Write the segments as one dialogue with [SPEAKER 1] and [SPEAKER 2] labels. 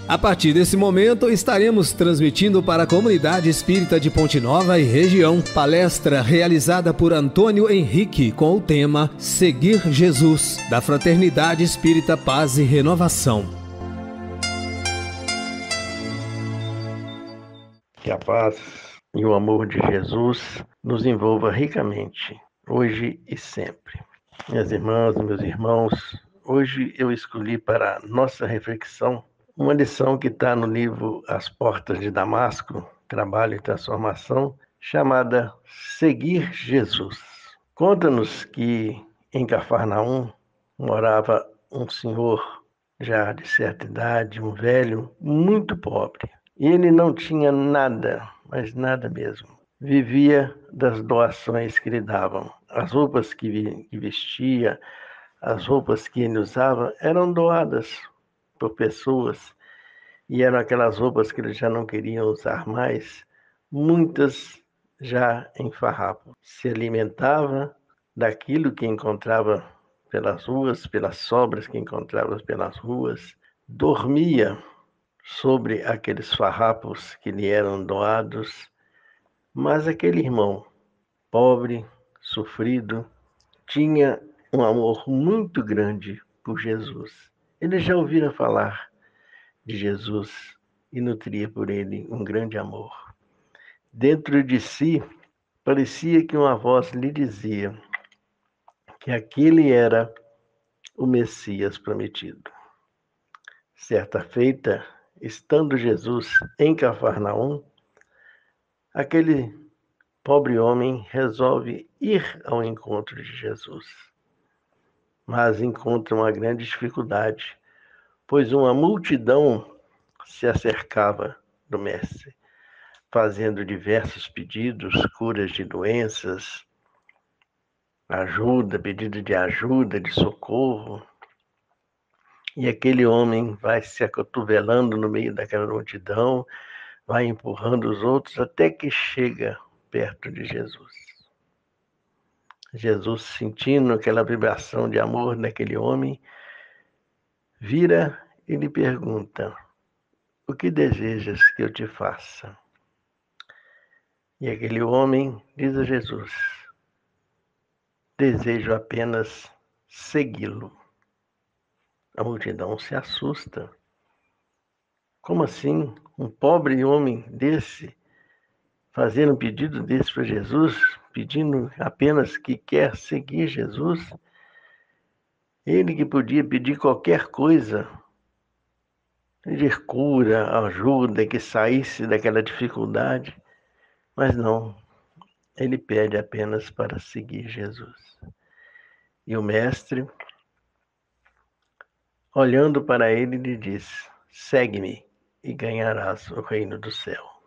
[SPEAKER 1] A partir desse momento, estaremos transmitindo para a comunidade espírita de Ponte Nova e região, palestra realizada por Antônio Henrique com o tema Seguir Jesus, da Fraternidade Espírita Paz e Renovação.
[SPEAKER 2] Que a paz e o amor de Jesus nos envolva ricamente, hoje e sempre. Minhas irmãs e meus irmãos, hoje eu escolhi para nossa reflexão uma lição que está no livro As Portas de Damasco, Trabalho e Transformação, chamada Seguir Jesus. Conta-nos que em Cafarnaum morava um senhor já de certa idade, um velho, muito pobre. E ele não tinha nada, mas nada mesmo. Vivia das doações que lhe davam. As roupas que vestia, as roupas que ele usava eram doadas por pessoas, e eram aquelas roupas que ele já não queria usar mais, muitas já em farrapo. Se alimentava daquilo que encontrava pelas ruas, pelas sobras que encontrava pelas ruas, dormia sobre aqueles farrapos que lhe eram doados, mas aquele irmão, pobre, sofrido, tinha um amor muito grande por Jesus. Ele já ouvira falar de Jesus e nutria por ele um grande amor. Dentro de si, parecia que uma voz lhe dizia que aquele era o Messias prometido. Certa feita, estando Jesus em Cafarnaum, aquele pobre homem resolve ir ao encontro de Jesus. Mas encontra uma grande dificuldade, pois uma multidão se acercava do Mestre, fazendo diversos pedidos, curas de doenças, ajuda, pedido de ajuda, de socorro. E aquele homem vai se acotovelando no meio daquela multidão, vai empurrando os outros até que chega perto de Jesus. Jesus, sentindo aquela vibração de amor naquele homem, vira e lhe pergunta: o que desejas que eu te faça? E aquele homem diz a Jesus: desejo apenas segui-lo. A multidão se assusta. Como assim? Um pobre homem desse fazer um pedido desse para Jesus, pedindo apenas que quer seguir Jesus? Ele que podia pedir qualquer coisa, pedir cura, ajuda, que saísse daquela dificuldade, mas não, ele pede apenas para seguir Jesus. E o mestre, olhando para ele, lhe diz: segue-me e ganharás o reino do céu.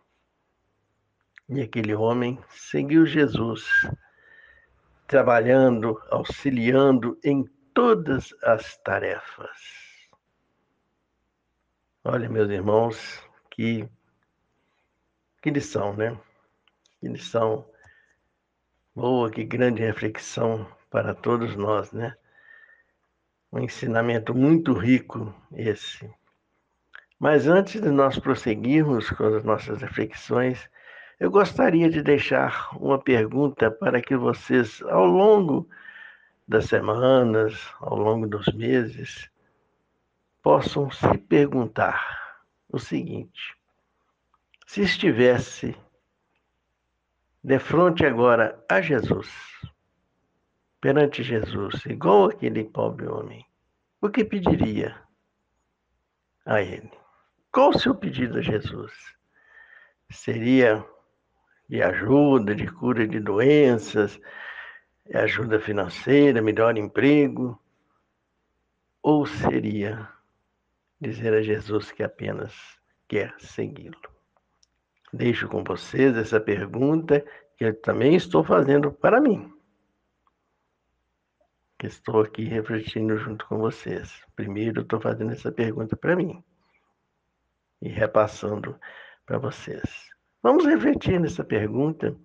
[SPEAKER 2] E aquele homem seguiu Jesus, trabalhando, auxiliando em todas as tarefas. Olha, meus irmãos, que lição, né? Que lição boa, que grande reflexão para todos nós, né? Um ensinamento muito rico esse. Mas antes de nós prosseguirmos com as nossas reflexões, eu gostaria de deixar uma pergunta para que vocês, ao longo das semanas, ao longo dos meses, possam se perguntar o seguinte: se estivesse de frente agora a Jesus, perante Jesus, igual aquele pobre homem, o que pediria a ele? Qual o seu pedido a Jesus? Seria de ajuda, de cura de doenças, ajuda financeira, melhor emprego? Ou seria dizer a Jesus que apenas quer segui-lo? Deixo com vocês essa pergunta que eu também estou fazendo para mim, que estou aqui refletindo junto com vocês. Primeiro eu estou fazendo essa pergunta para mim e repassando para vocês. Vamos refletir nessa pergunta,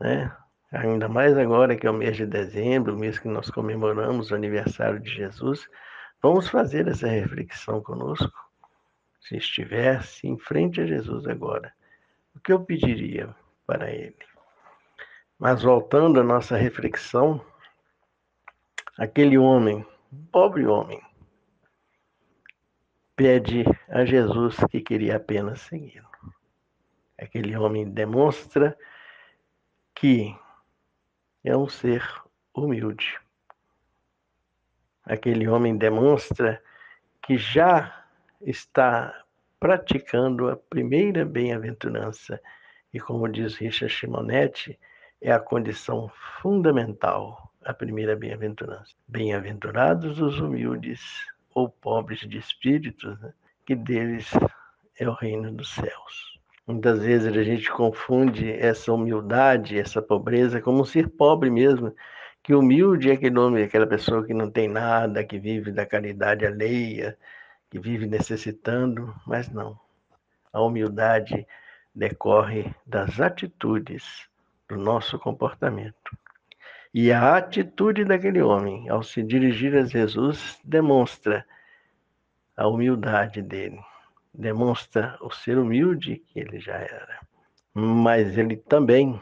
[SPEAKER 2] né? Ainda mais agora que é o mês de dezembro, o mês que nós comemoramos o aniversário de Jesus. Vamos fazer essa reflexão conosco. se estivesse em frente a Jesus agora, o que eu pediria para ele? Mas voltando à nossa reflexão, aquele homem, pobre homem, pede a Jesus que queria apenas segui-lo. Aquele homem demonstra que é um ser humilde. Aquele homem demonstra que já está praticando a primeira bem-aventurança. E como diz Richard Simonetti, é a condição fundamental, a primeira bem-aventurança. Bem-aventurados os humildes ou pobres de espírito, né? Que deles é o reino dos céus. Muitas vezes a gente confunde essa humildade, essa pobreza, como um ser pobre mesmo. Que humilde é aquele homem, aquela pessoa que não tem nada, que vive da caridade alheia, que vive necessitando, mas não. A humildade decorre das atitudes do nosso comportamento. E a atitude daquele homem, ao se dirigir a Jesus, demonstra a humildade dele, demonstra o ser humilde que ele já era. Mas ele também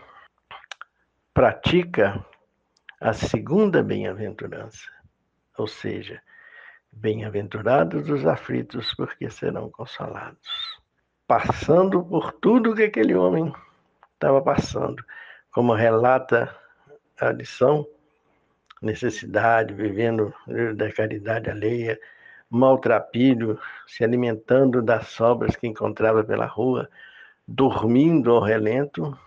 [SPEAKER 2] pratica a segunda bem-aventurança, ou seja, bem-aventurados os aflitos, porque serão consolados. Passando por tudo que aquele homem estava passando, como relata a lição, necessidade, vivendo da caridade alheia, maltrapilho, se alimentando das sobras que encontrava pela rua, dormindo ao relento,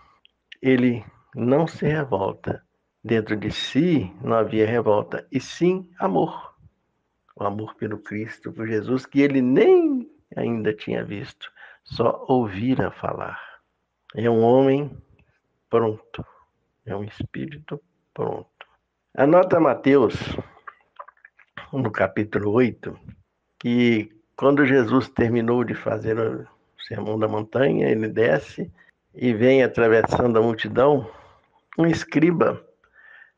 [SPEAKER 2] ele não se revolta. Dentro de si não havia revolta, e sim amor. O amor pelo Cristo, por Jesus, que ele nem ainda tinha visto, só ouvira falar. É um homem pronto, é um espírito pronto. Anota Mateus, no capítulo 8, que quando Jesus terminou de fazer o Sermão da Montanha, ele desce e vem atravessando a multidão, um escriba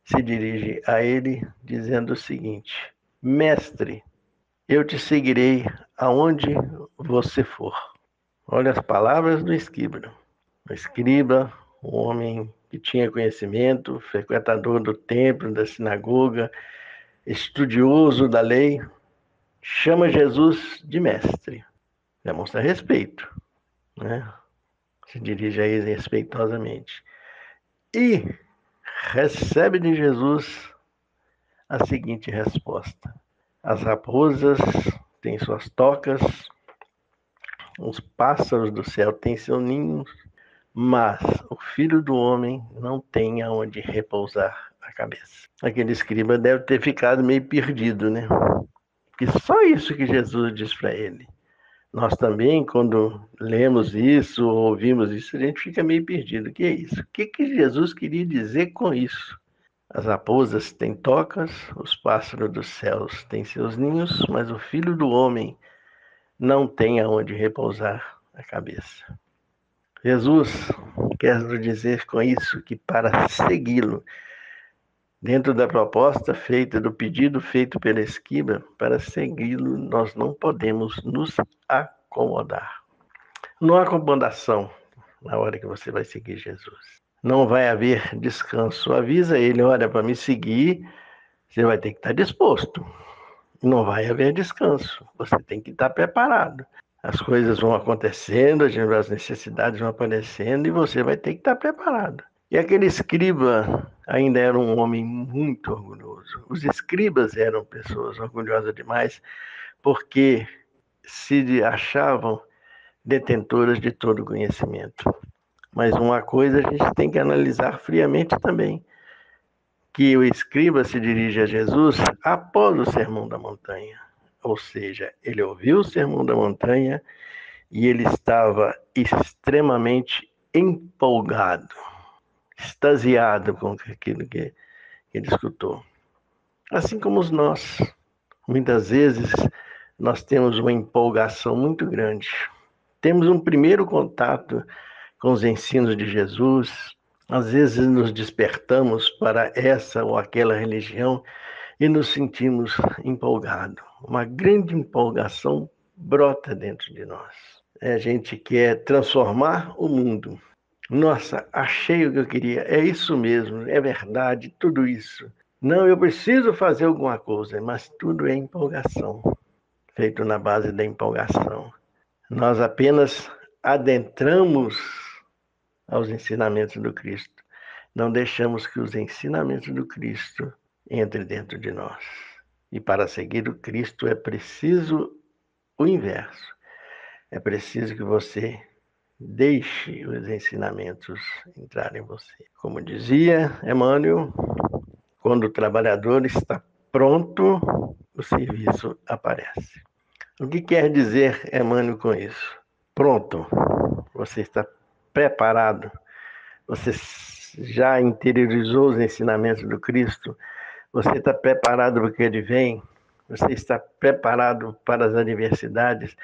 [SPEAKER 2] se dirige a ele dizendo o seguinte: Mestre, eu te seguirei aonde você for. Olha as palavras do escriba. O escriba, um homem que tinha conhecimento, frequentador do templo, da sinagoga, estudioso da lei, chama Jesus de mestre. Demonstra respeito, né? Se dirige a ele respeitosamente. E recebe de Jesus a seguinte resposta: as raposas têm suas tocas, os pássaros do céu têm seus ninhos, mas o Filho do Homem não tem aonde repousar a cabeça. Aquele escriba deve ter ficado meio perdido, né? Porque só isso que Jesus diz para ele. Nós também, quando lemos isso, ou ouvimos isso, a gente fica meio perdido. O que é isso? O que Jesus queria dizer com isso? As raposas têm tocas, os pássaros dos céus têm seus ninhos, mas o Filho do Homem não tem aonde repousar a cabeça. Jesus quer nos dizer com isso que para segui-lo, dentro da proposta feita, do pedido feito pela escriba, para segui-lo nós não podemos nos acomodar. Não há acomodação na hora que você vai seguir Jesus. Não vai haver descanso. Avisa ele, olha, para me seguir, você vai ter que estar disposto. Não vai haver descanso. Você tem que estar preparado. As coisas vão acontecendo, as necessidades vão aparecendo e você vai ter que estar preparado. E aquele escriba ainda era um homem muito orgulhoso. Os escribas eram pessoas orgulhosas demais porque se achavam detentoras de todo conhecimento. Mas uma coisa a gente tem que analisar friamente também, que o escriba se dirige a Jesus após o Sermão da Montanha. Ou seja, ele ouviu o Sermão da Montanha e ele estava extremamente empolgado, extasiado com aquilo que ele escutou. Assim como nós, muitas vezes, nós temos uma empolgação muito grande. Temos um primeiro contato com os ensinos de Jesus, às vezes nos despertamos para essa ou aquela religião e nos sentimos empolgados. Uma grande empolgação brota dentro de nós. A gente quer transformar o mundo. Nossa, achei o que eu queria. É isso mesmo, é verdade, tudo isso. Não, eu preciso fazer alguma coisa, mas tudo é empolgação, feito na base da empolgação. Nós apenas adentramos aos ensinamentos do Cristo. Não deixamos que os ensinamentos do Cristo entrem dentro de nós. E para seguir o Cristo é preciso o inverso. É preciso que você deixe os ensinamentos entrarem em você. Como dizia Emmanuel, quando o trabalhador está pronto, o serviço aparece. O que quer dizer Emmanuel com isso? Pronto, você está preparado, você já interiorizou os ensinamentos do Cristo, você está preparado para o que ele vem, você está preparado para as adversidades,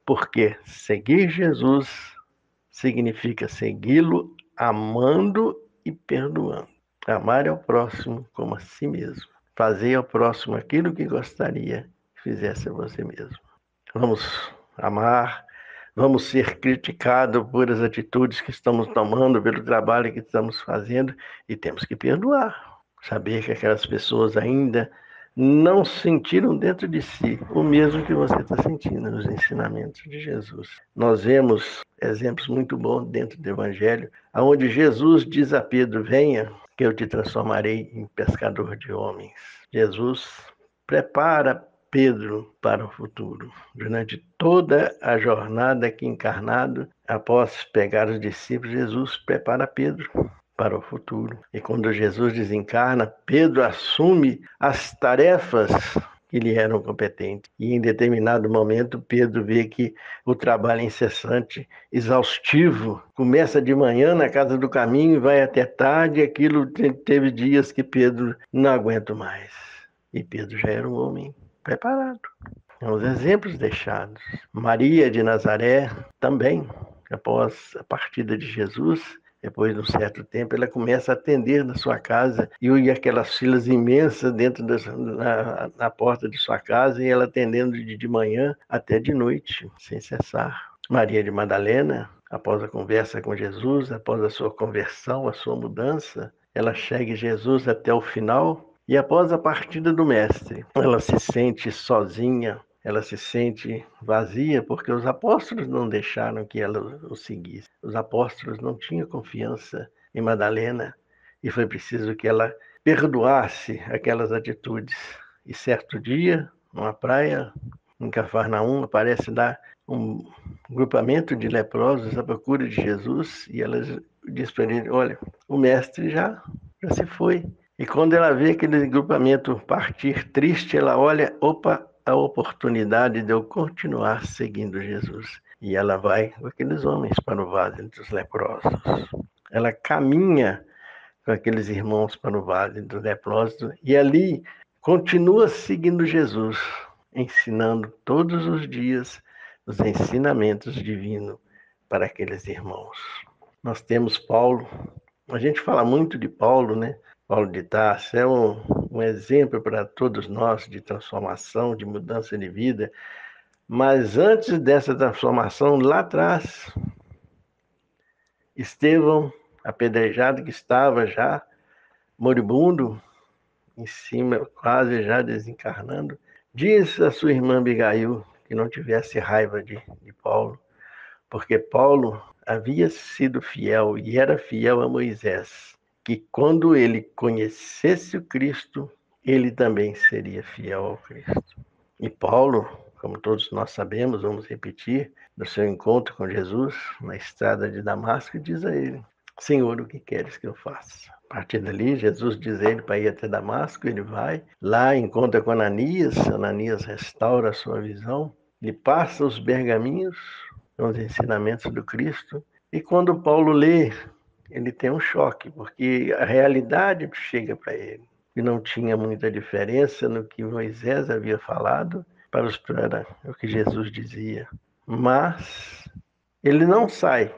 [SPEAKER 2] porque seguir Jesus significa segui-lo amando e perdoando. Amar ao próximo como a si mesmo. Fazer ao próximo aquilo que gostaria que fizesse a você mesmo. Vamos amar, vamos ser criticados por as atitudes que estamos tomando, pelo trabalho que estamos fazendo, e temos que perdoar. Saber que aquelas pessoas ainda não sentiram dentro de si o mesmo que você está sentindo nos ensinamentos de Jesus. Nós vemos exemplos muito bons dentro do Evangelho, onde Jesus diz a Pedro: venha, que eu te transformarei em pescador de homens. Jesus prepara Pedro para o futuro. Durante toda a jornada aqui encarnado, após pegar os discípulos, Jesus prepara Pedro para o futuro. E quando Jesus desencarna, Pedro assume as tarefas que lhe eram competentes. E em determinado momento, Pedro vê que o trabalho é incessante, exaustivo, começa de manhã na casa do caminho e vai até tarde, e aquilo teve dias que Pedro não aguenta mais. E Pedro já era um homem preparado. Os exemplos deixados. Maria de Nazaré também, após a partida de Jesus, depois de um certo tempo, ela começa a atender na sua casa e aquelas filas imensas dentro na porta de sua casa, e ela atendendo de manhã até de noite, sem cessar. Maria de Madalena, após a conversa com Jesus, após a sua conversão, a sua mudança, ela segue Jesus até o final. E após a partida do Mestre, ela se sente sozinha, ela se sente vazia, porque os apóstolos não deixaram que ela o seguisse. Os apóstolos não tinham confiança em Madalena e foi preciso que ela perdoasse aquelas atitudes. E certo dia, numa praia, em Cafarnaum, aparece lá um grupamento de leprosos à procura de Jesus, e ela diz para ele: olha, o Mestre já se foi. E quando ela vê aquele grupamento partir triste, ela olha: opa, a oportunidade de eu continuar seguindo Jesus. E ela vai com aqueles homens para o vale dos leprosos. Ela caminha com aqueles irmãos para o vale dos leprosos e ali continua seguindo Jesus, ensinando todos os dias os ensinamentos divinos para aqueles irmãos. Nós temos Paulo. A gente fala muito de Paulo, né? Paulo de Tarso é um exemplo para todos nós de transformação, de mudança de vida. Mas antes dessa transformação, lá atrás, Estevão, apedrejado, que estava já moribundo, em cima, quase já desencarnando, disse a sua irmã Abigail que não tivesse raiva de Paulo, porque Paulo havia sido fiel e era fiel a Moisés, que quando ele conhecesse o Cristo, ele também seria fiel ao Cristo. E Paulo, como todos nós sabemos, vamos repetir, no seu encontro com Jesus, na estrada de Damasco, diz a ele: Senhor, o que queres que eu faça? A partir dali, Jesus diz a ele para ir até Damasco, ele vai, lá encontra com Ananias restaura a sua visão, lhe passa os pergaminhos, os ensinamentos do Cristo, e quando Paulo lê, ele tem um choque, porque a realidade chega para ele, e não tinha muita diferença no que Moisés havia falado para o que Jesus dizia. Mas ele não sai,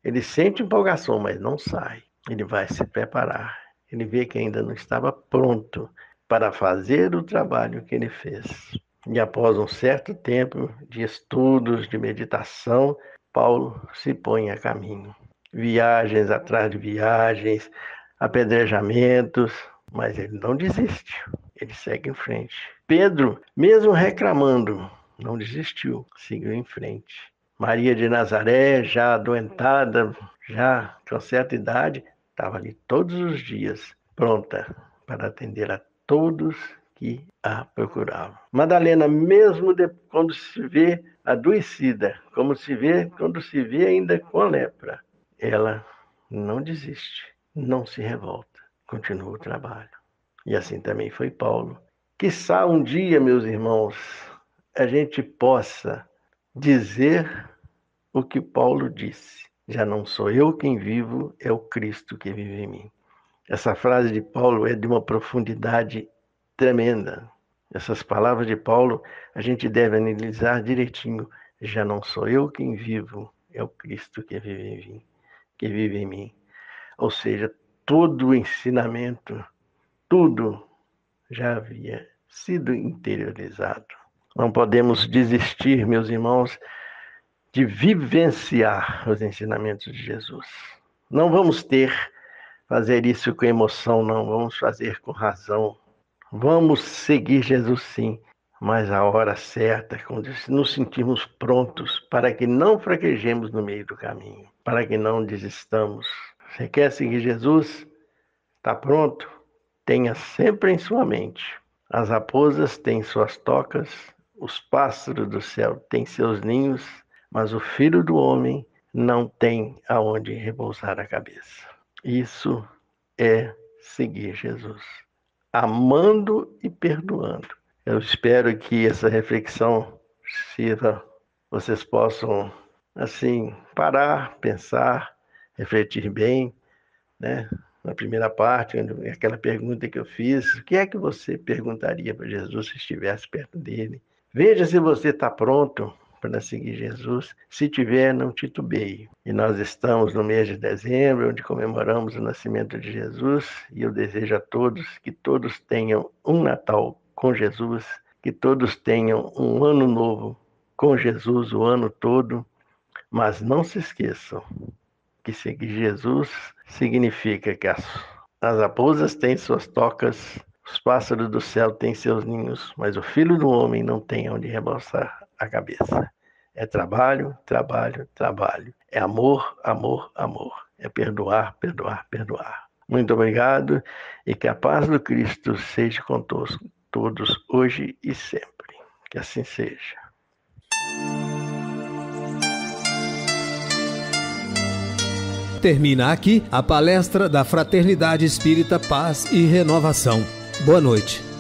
[SPEAKER 2] ele sente empolgação, mas não sai. Ele vai se preparar. Ele vê que ainda não estava pronto para fazer o trabalho que ele fez. E após um certo tempo de estudos, de meditação, Paulo se põe a caminho. Viagens atrás de viagens, apedrejamentos, mas ele não desiste, ele segue em frente. Pedro, mesmo reclamando, não desistiu, seguiu em frente. Maria de Nazaré, já adoentada, já com certa idade, estava ali todos os dias, pronta para atender a todos que a procuravam. Madalena, mesmo quando se vê adoecida, como se vê quando se vê ainda com lepra, ela não desiste, não se revolta, continua o trabalho. E assim também foi Paulo. Quiçá um dia, meus irmãos, a gente possa dizer o que Paulo disse. Já não sou eu quem vivo, é o Cristo que vive em mim. Essa frase de Paulo é de uma profundidade tremenda. Essas palavras de Paulo a gente deve analisar direitinho. Já não sou eu quem vivo, é o Cristo que vive em mim. Ou seja, todo o ensinamento, tudo já havia sido interiorizado. Não podemos desistir, meus irmãos, de vivenciar os ensinamentos de Jesus. Não vamos fazer isso com emoção, não. Vamos fazer com razão. Vamos seguir Jesus, sim, mas a hora certa, quando nos sentirmos prontos, para que não fraquejemos no meio do caminho, para que não desistamos. Você quer seguir Jesus? Está pronto? Tenha sempre em sua mente. As raposas têm suas tocas, os pássaros do céu têm seus ninhos, mas o Filho do Homem não tem aonde repousar a cabeça. Isso é seguir Jesus, amando e perdoando. Eu espero que essa reflexão sirva, vocês possam, assim, parar, pensar, refletir bem, né? Na primeira parte, aquela pergunta que eu fiz, o que é que você perguntaria para Jesus se estivesse perto dele? Veja se você está pronto para seguir Jesus. Se tiver, não titubeie. E nós estamos no mês de dezembro, onde comemoramos o nascimento de Jesus, e eu desejo a todos que todos tenham um Natal com Jesus, que todos tenham um ano novo com Jesus o ano todo, mas não se esqueçam que seguir Jesus significa que as raposas têm suas tocas, os pássaros do céu têm seus ninhos, mas o Filho do Homem não tem onde repousar a cabeça. É trabalho, trabalho, trabalho. É amor, amor, amor. É perdoar, perdoar, perdoar. Muito obrigado e que a paz do Cristo seja com todos hoje e sempre. Que assim seja.
[SPEAKER 1] Termina aqui a palestra da Fraternidade Espírita Paz e Renovação. Boa noite.